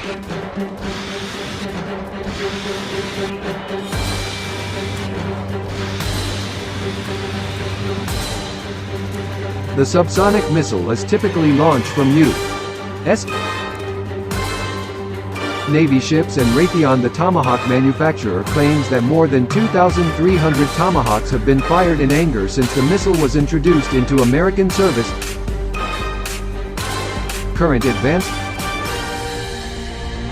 The subsonic missile is typically launched from U.S. Navy ships, and Raytheon, the Tomahawk manufacturer, claims that more than 2,300 Tomahawks have been fired in anger since the missile was introduced into American service. Current advanced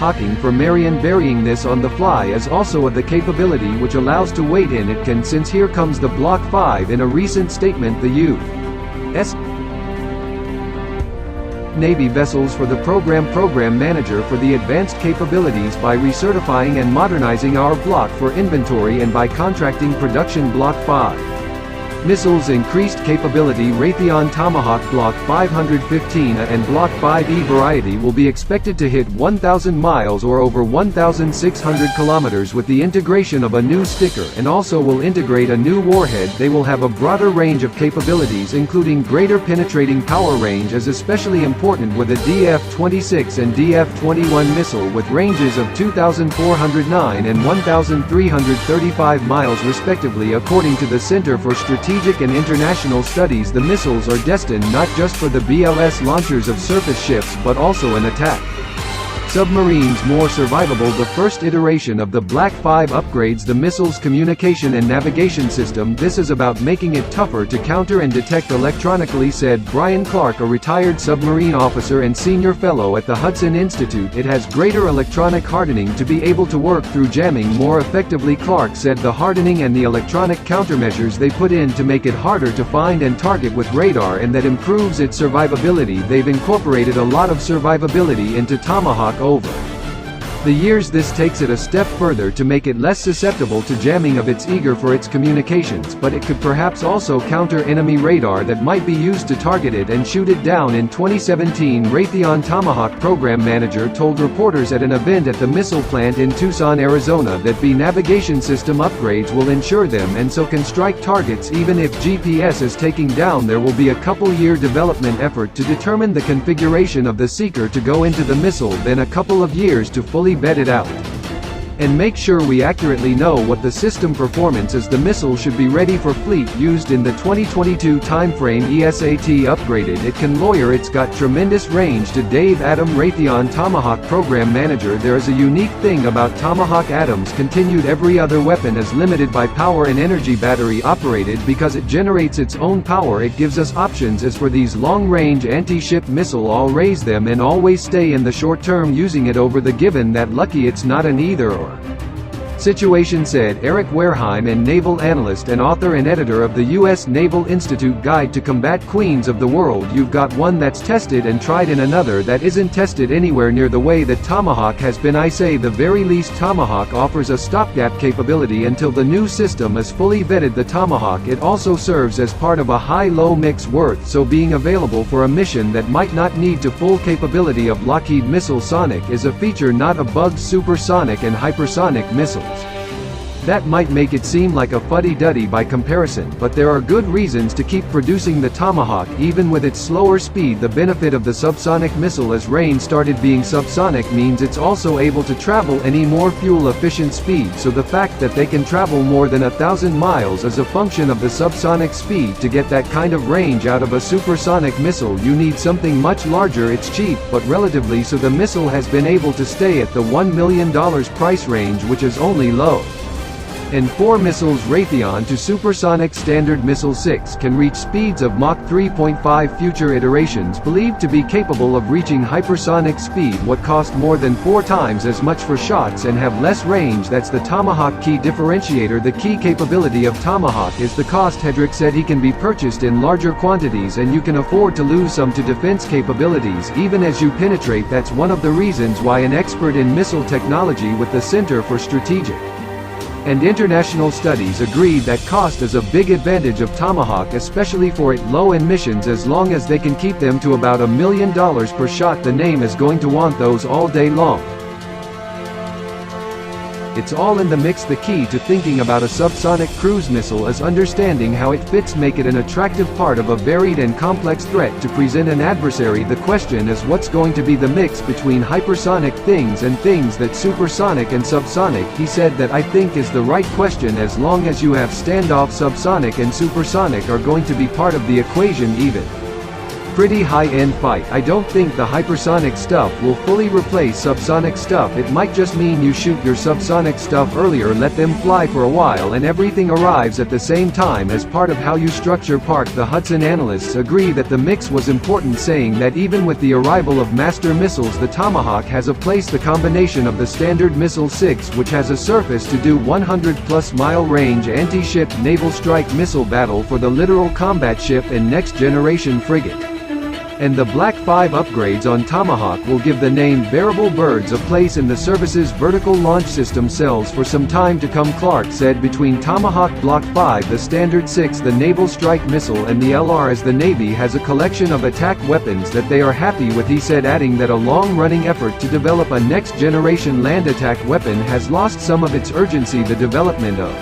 Hawking for Marion. Burying this on the fly is also the capability which allows to wait in it can, since here comes the Block 5. In a recent statement, the U.S. Navy vessels for the program manager for the advanced capabilities by recertifying and modernizing our block for inventory and by contracting production Block 5 missiles. Increased capability. Raytheon Tomahawk Block 515A and Block 5E variety will be expected to hit 1,000 miles or over 1,600 kilometers with the integration of a new sticker, and also will integrate a new warhead. They will have a broader range of capabilities, including greater penetrating power range, is especially important with a DF-26 and DF-21 missile with ranges of 2,409 and 1,335 miles respectively. According to the Center for Strategic and International Studies, the missiles are destined not just for the BLS launchers of surface ships but also an attack submarines more survivable. The first iteration of the Black 5 upgrades the missile's communication and navigation system. This is about making it tougher to counter and detect electronically, said Brian Clark, a retired submarine officer and senior fellow at the Hudson Institute. It has greater electronic hardening to be able to work through jamming more effectively. Clark said the hardening and the electronic countermeasures they put in to make it harder to find and target with radar, and that improves its survivability. They've incorporated a lot of survivability into Tomahawk over the years. This takes it a step further to make it less susceptible to jamming of its eager for its communications, but it could perhaps also counter enemy radar that might be used to target it and shoot it down. In 2017, Raytheon Tomahawk program manager told reporters at an event at the missile plant in Tucson, Arizona, that B navigation system upgrades will ensure them and so can strike targets even if GPS is taking down. There will be a couple-year development effort to determine the configuration of the seeker to go into the missile, then a couple of years to fully vet it out and make sure we accurately know what the system performance is. The missile should be ready for fleet used in the 2022 timeframe. ESAT upgraded, it can lawyer. It's got tremendous range to Dave Adam, Raytheon Tomahawk program manager. There is a unique thing about Tomahawk Adams continued. Every other weapon is limited by power and energy, battery operated, because it generates its own power. It gives us options. As for these long-range anti-ship missile, I'll raise them and always stay in the short term using it over the given that lucky. It's not an either or situation, said Eric Wareheim, and naval analyst and author and editor of the U.S. Naval Institute Guide to Combat Queens of the World. You've got one that's tested and tried and another that isn't tested anywhere near the way that Tomahawk has been. I say the very least Tomahawk offers a stopgap capability until the new system is fully vetted. The Tomahawk, it also serves as part of a high-low mix worth, so being available for a mission that might not need to full capability of Lockheed Missile Sonic is a feature, not a bug. Supersonic and hypersonic missiles, that might make it seem like a fuddy-duddy by comparison, but there are good reasons to keep producing the Tomahawk even with its slower speed. The benefit of the subsonic missile as range started being subsonic means it's also able to travel any more fuel-efficient speed, so the fact that they can travel more than 1,000 miles is a function of the subsonic speed. To get that kind of range out of a supersonic missile you need something much larger. It's cheap, but relatively so the missile has been able to stay at the $1 million price range, which is only low. And 4 missiles. Raytheon to Supersonic Standard Missile 6 can reach speeds of Mach 3.5. Future iterations believed to be capable of reaching hypersonic speed, what cost more than 4 times as much for shots and have less range. That's the Tomahawk key differentiator. The key capability of Tomahawk is the cost. Hedrick said he can be purchased in larger quantities and you can afford to lose some to defense capabilities even as you penetrate. That's one of the reasons why an expert in missile technology with the Center for Strategic and International Studies agreed that cost is a big advantage of Tomahawk, especially for its low-end missions. As long as they can keep them to about $1 million per shot, the name is going to want those all day long. it's all in the mix. The key to thinking about a subsonic cruise missile is understanding how it fits, make it an attractive part of a varied and complex threat to present an adversary. The question is what's going to be the mix between hypersonic things and things that supersonic and subsonic. He said that I think is the right question, as long as you have standoff. Subsonic and supersonic are going to be part of the equation, even pretty high-end fight. I don't think the hypersonic stuff will fully replace subsonic stuff. It might just mean you shoot your subsonic stuff earlier, let them fly for a while, and everything arrives at the same time as part of how you structure park. The Hudson analysts agree that the mix was important, saying that even with the arrival of master missiles, the Tomahawk has a place. The combination of the Standard Missile-6, which has a surface to do 100-plus mile range anti-ship naval strike missile battle for the littoral combat ship and next-generation frigate, and the Black 5 upgrades on Tomahawk will give the name Bearable Birds a place in the service's vertical launch system cells for some time to come. Clark said between Tomahawk Block 5, the Standard 6, the Naval Strike Missile, and the LR, as the Navy has a collection of attack weapons that they are happy with. He said, adding that a long-running effort to develop a next-generation land attack weapon has lost some of its urgency. The development of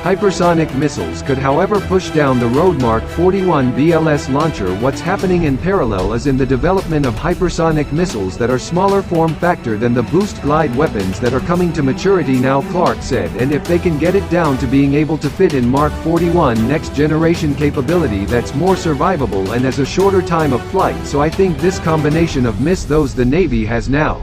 hypersonic missiles could, however, push down the road Mark 41 BLS launcher. What's happening in parallel is in the development of hypersonic missiles that are smaller form factor than the boost glide weapons that are coming to maturity now, Clark said, and if they can get it down to being able to fit in Mark 41 next generation capability, that's more survivable and has a shorter time of flight. So I think this combination of those the Navy has now